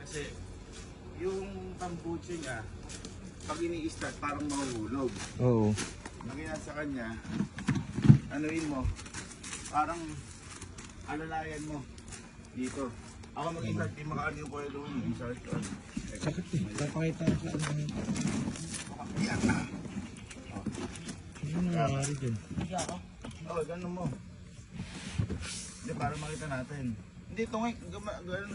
Kasi yung tambucho niya, pag ini-start parang mahuhulog. Oo. Nagyan sa kanya, anuin mo, parang alalayan mo dito. Ako mag-start, di makaano yung coil doon. Start ko. Sakit eh. Papakita ko sa ano. Yan na. Ano nangyayari dyan? Oo, ganun mo. Hindi, para makita natin. Hindi, ito nga,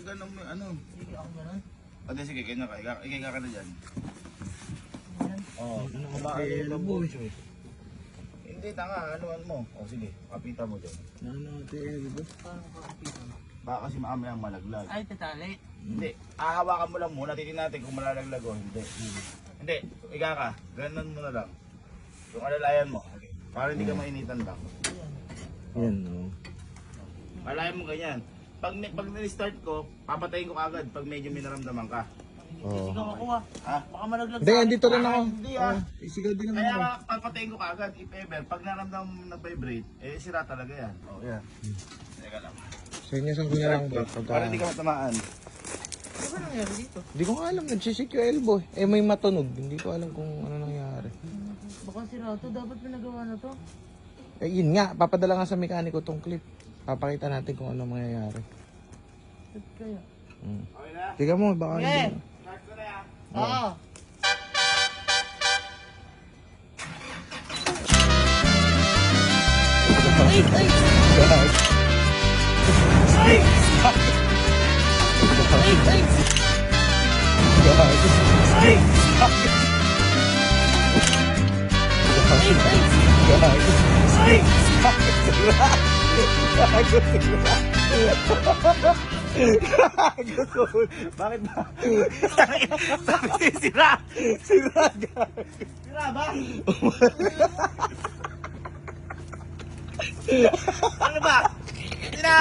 ganun mo, ano. Sige ako ganun. O, sige, kaya ka, ikay ka na dyan. Oo, Ano ka kumaano yung elbow tambucho eh. Hindi, tanga, anuan mo. O, sige, kapita mo dyan. Ano ate elbow? Paano ko kapitan? Baka kasi mamayang malaglag. Ay, tatali. Hindi, hahawakan mo lang muna, titin natin kung malalaglag o hindi. Hindi, ika ka, ganun mo na lang. Yung alalayan mo, para hindi ka mainitan lang. Yan o. Alalayan mo ganyan. Pag nil-start ko, papatayin ko agad pag medyo may naramdaman ka. Oo. Sige makuha. Ha? Baka malaglag Hindi, andito rin ako. Hindi ah. Isigaw din naman Kaya ako. papatayin ko kaagad, if ever, pag naramdaman mo nag-vibrate, eh sira talaga yan. O, yan. Teka lang. Sa inyo, saan ko na lang ba? Para hindi ka matamaan. Ano ba nangyari dito? Hindi ko nga alam, nagsisik yung elbow. Eh may matunog, hindi ko alam kung ano nangyari. Baka sira to. Dapat pinagawa na to. Eh yun nga, papadala nga sa mekaniko tong clip. Papakita natin kung ano mangyayari. Ba't kaya? Okay na? Tiga mo, baka Okay. hindi. Start ko na yan. Oo. Ay! Ay! Ay! Ay! Ay! Bakit ba? Sabi sira! Sira! Sira ba? Ano ba? Sira!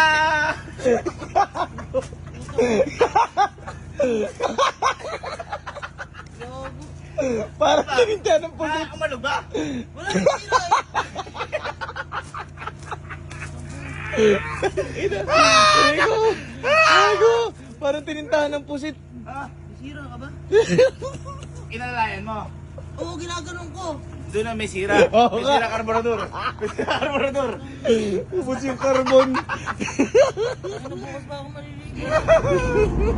Parang tininta ng puso. Umalo ba? Wala nang sira Ego! Ego! Parang tinintahan ng pusit. Ha? Sira ka ba? Inalalayan mo. Oo, ginaganon ko. Doon na may sira. Oo May nga. sira karburador. May sira karburador. Ubus yung carbon. Ano bukas pa ako maliligo?